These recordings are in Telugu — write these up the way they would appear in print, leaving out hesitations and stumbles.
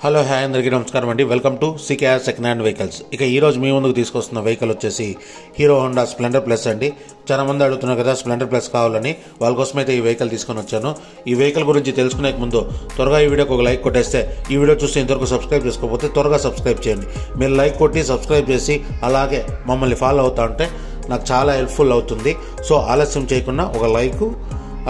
హలో హాయ్ అందరికీ నమస్కారం అండి. Welcome to CKR second hand vehicles. ఇక ఈరోజు మీ ముందుకు తీసుకొస్తున్న వెహికల్ వచ్చేసి హీరో హోండా స్ప్లెండర్ ప్లస్ అండి. చాలా మంది అడుగుతున్నారు కదా స్ప్లెండర్ ప్లస్ కావాలని, వాళ్ళ కోసం అయితే ఈ వెహికల్ తీసుకొని వచ్చాను. ఈ వెహికల్ గురించి తెలుసుకునే ముందు త్వరగా ఈ వీడియోకి ఒక లైక్ కొట్టేస్తే, ఈ వీడియో చూస్తే ఇంతవరకు సబ్స్క్రైబ్ చేసుకోకపోతే త్వరగా సబ్స్క్రైబ్ చేయండి. మీరు లైక్ కొట్టి సబ్స్క్రైబ్ చేసి అలాగే మమ్మల్ని ఫాలో అవుతా ఉంటే నాకు చాలా హెల్ప్ఫుల్ అవుతుంది. సో ఆలస్యం చేయకుండా ఒక లైక్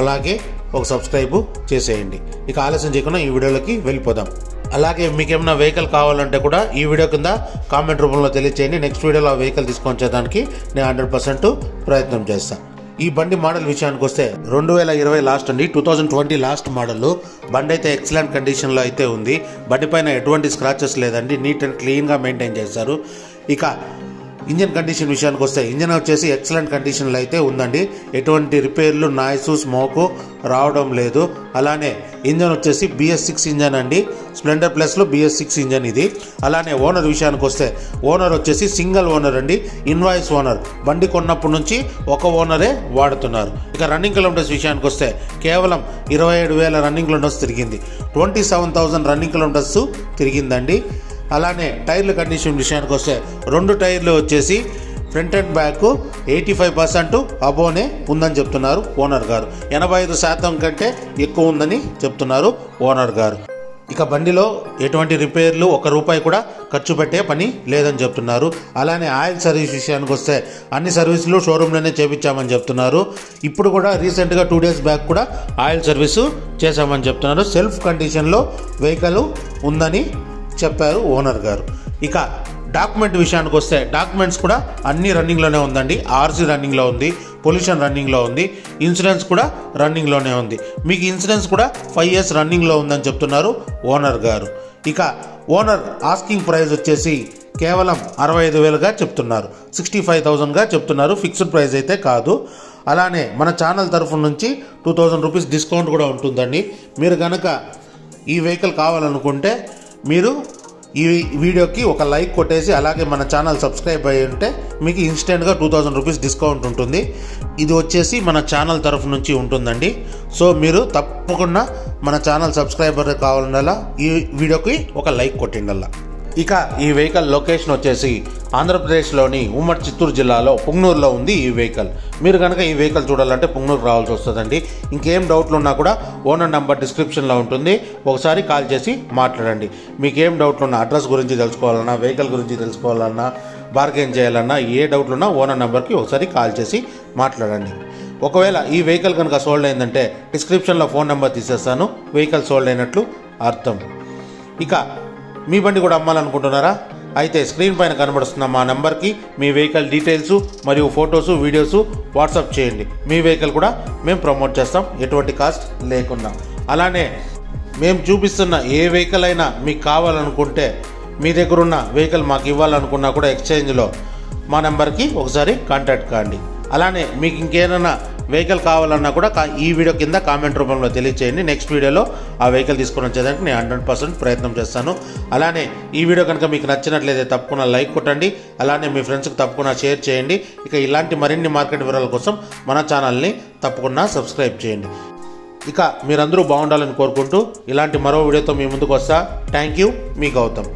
అలాగే ఒక సబ్స్క్రైబ్ చేసేయండి. ఇక ఆలస్యం చేయకుండా ఈ వీడియోలోకి వెళ్ళిపోదాం. అలాగే మీకు ఏమైనా వెహికల్ కావాలంటే కూడా ఈ వీడియో కింద కామెంట్ రూపంలో తెలియచేయండి. నెక్స్ట్ వీడియోలో ఆ వెహికల్ తీసుకొని వచ్చేదానికి నేను 100% ప్రయత్నం చేస్తాను. ఈ బండి మోడల్ విషయానికి వస్తే 2020 లాస్ట్ అండి, 2020 లాస్ట్ మోడల్. బండి అయితే ఎక్సలెంట్ కండిషన్లో అయితే ఉంది. బండి పైన ఎటువంటి స్క్రాచెస్ లేదండి, నీట్ అండ్ క్లీన్గా మెయింటైన్ చేశారు. ఇక ఇంజన్ కండిషన్ విషయానికి వస్తే ఇంజన్ వచ్చేసి ఎక్సలెంట్ కండిషన్లో అయితే ఉందండి. ఎటువంటి రిపేర్లు నాయిస్ స్మోకు రావడం లేదు. అలానే ఇంజన్ వచ్చేసి BS6 ఇంజన్ అండి. స్ప్లెండర్ ప్లస్లో BS6 ఇంజన్ ఇది. అలానే ఓనర్ విషయానికి వస్తే ఓనర్ వచ్చేసి సింగిల్ ఓనర్ అండి, ఇన్వాయిస్ ఓనర్. బండి కొన్నప్పటి నుంచి ఒక ఓనరే వాడుతున్నారు. ఇక రన్నింగ్ కిలోమీటర్స్ విషయానికి వస్తే కేవలం 27,000 రన్నింగ్ కిలోమీటర్స్ తిరిగింది. 27,000 రన్నింగ్ కిలోమీటర్స్ తిరిగిందండి. అలానే టైర్ల కండిషన్ విషయానికి వస్తే 2 టైర్లు వచ్చేసి ఫ్రంట్ అండ్ బ్యాక్ 85% అబోనే ఉందని చెప్తున్నారు ఓనర్ గారు. 85% కంటే ఎక్కువ ఉందని చెప్తున్నారు ఓనర్ గారు. ఇక బండిలో ఎటువంటి రిపేర్లు ₹1 కూడా ఖర్చు పెట్టే పని లేదని చెప్తున్నారు. అలానే ఆయిల్ సర్వీస్ విషయానికి వస్తే అన్ని సర్వీసులు షోరూంలోనే చేపించామని చెప్తున్నారు. ఇప్పుడు కూడా రీసెంట్గా 2 డేస్ బ్యాక్ కూడా ఆయిల్ సర్వీసు చేశామని చెప్తున్నారు. సెల్ఫ్ కండిషన్లో వెహికల్ ఉందని చెప్పారు ఓనర్ గారు. ఇక డాక్యుమెంట్ విషయానికి వస్తే డాక్యుమెంట్స్ కూడా అన్ని రన్నింగ్లోనే ఉందండి. RC రన్నింగ్లో ఉంది, పొల్యూషన్ రన్నింగ్లో ఉంది, ఇన్సూరెన్స్ కూడా రన్నింగ్లోనే ఉంది. మీకు ఇన్సూరెన్స్ కూడా 5 years రన్నింగ్లో ఉందని చెప్తున్నారు ఓనర్ గారు. ఇక ఓనర్ ఆస్కింగ్ ప్రైస్ వచ్చేసి కేవలం 65,000గా చెప్తున్నారు, 65,000గా చెప్తున్నారు. ఫిక్స్డ్ ప్రైస్ అయితే కాదు. అలానే మన ఛానల్ తరఫు నుంచి ₹2,000 డిస్కౌంట్ కూడా ఉంటుందండి. మీరు కనుక ఈ వెహికల్ కావాలనుకుంటే మీరు ఈ వీడియోకి ఒక లైక్ కొట్టేసి అలాగే మన ఛానల్ సబ్స్క్రైబ్ అయ్యి ఉంటే మీకు ఇన్స్టెంట్గా ₹2,000 డిస్కౌంట్ ఉంటుంది. ఇది వచ్చేసి మన ఛానల్ తరఫు నుంచి ఉంటుందండి. సో మీరు తప్పకుండా మన ఛానల్ సబ్స్క్రైబర్ కావాలన్నా ఈ వీడియోకి ఒక లైక్ కొట్టిండల్లా. ఇక ఈ వెహికల్ లొకేషన్ వచ్చేసి ఆంధ్రప్రదేశ్లోని ఉమ్మడి చిత్తూరు జిల్లాలో పుంగనూరులో ఉంది ఈ వెహికల్. మీరు కనుక ఈ వెహికల్ చూడాలంటే పుంగనూరు రావాల్సి వస్తుందండి. ఇంకేం డౌట్లు ఉన్నా కూడా ఓనర్ నెంబర్ డిస్క్రిప్షన్లో ఉంటుంది, ఒకసారి కాల్ చేసి మాట్లాడండి. మీకేం డౌట్లు ఉన్నా, అడ్రస్ గురించి తెలుసుకోవాలన్నా, వెహికల్ గురించి తెలుసుకోవాలన్నా, బార్గెన్ చేయాలన్నా, ఏ డౌట్లు ఉన్నా ఓనర్ నెంబర్కి ఒకసారి కాల్ చేసి మాట్లాడండి. ఒకవేళ ఈ వెహికల్ కనుక సోల్డ్ అయిందంటే డిస్క్రిప్షన్లో ఫోన్ నెంబర్ తీసేస్తాను, వెహికల్ సోల్డ్ అయినట్లు అర్థం. ఇక మీ బండి కూడా అమ్మాలనుకుంటున్నారా? అయితే స్క్రీన్ పైన కనబడుతున్న మా నెంబర్కి మీ వెహికల్ డీటెయిల్స్ మరియు ఫొటోసు వీడియోసు వాట్సాప్ చేయండి. మీ వెహికల్ కూడా మేము ప్రమోట్ చేస్తాం ఎటువంటి కాస్ట్ లేకుండా. అలానే మేము చూపిస్తున్న ఏ వెహికల్ అయినా మీకు కావాలనుకుంటే, మీ దగ్గర ఉన్న వెహికల్ మాకు ఇవ్వాలనుకున్నా కూడా ఎక్స్చేంజ్లో మా నెంబర్కి ఒకసారి కాంటాక్ట్ కాండి. అలానే మీకు ఇంకేమైనా వెహికల్ కావాలన్నా కూడా ఈ వీడియో కింద కామెంట్ రూపంలో తెలియచేయండి. నెక్స్ట్ వీడియోలో ఆ వెహికల్ తీసుకొని వచ్చేదానికి నేను 100% ప్రయత్నం చేస్తాను. అలానే ఈ వీడియో కనుక మీకు నచ్చినట్లయితే తప్పకుండా లైక్ కొట్టండి. అలానే మీ ఫ్రెండ్స్కి తప్పకుండా షేర్ చేయండి. ఇక ఇలాంటి మరిన్ని మార్కెట్ వివరాల కోసం మన ఛానల్ని తప్పకుండా సబ్స్క్రైబ్ చేయండి. ఇక మీరందరూ బాగుండాలని కోరుకుంటూ ఇలాంటి మరో వీడియోతో మీ ముందుకు వస్తా. థ్యాంక్ యూ, మీ గౌతమ్.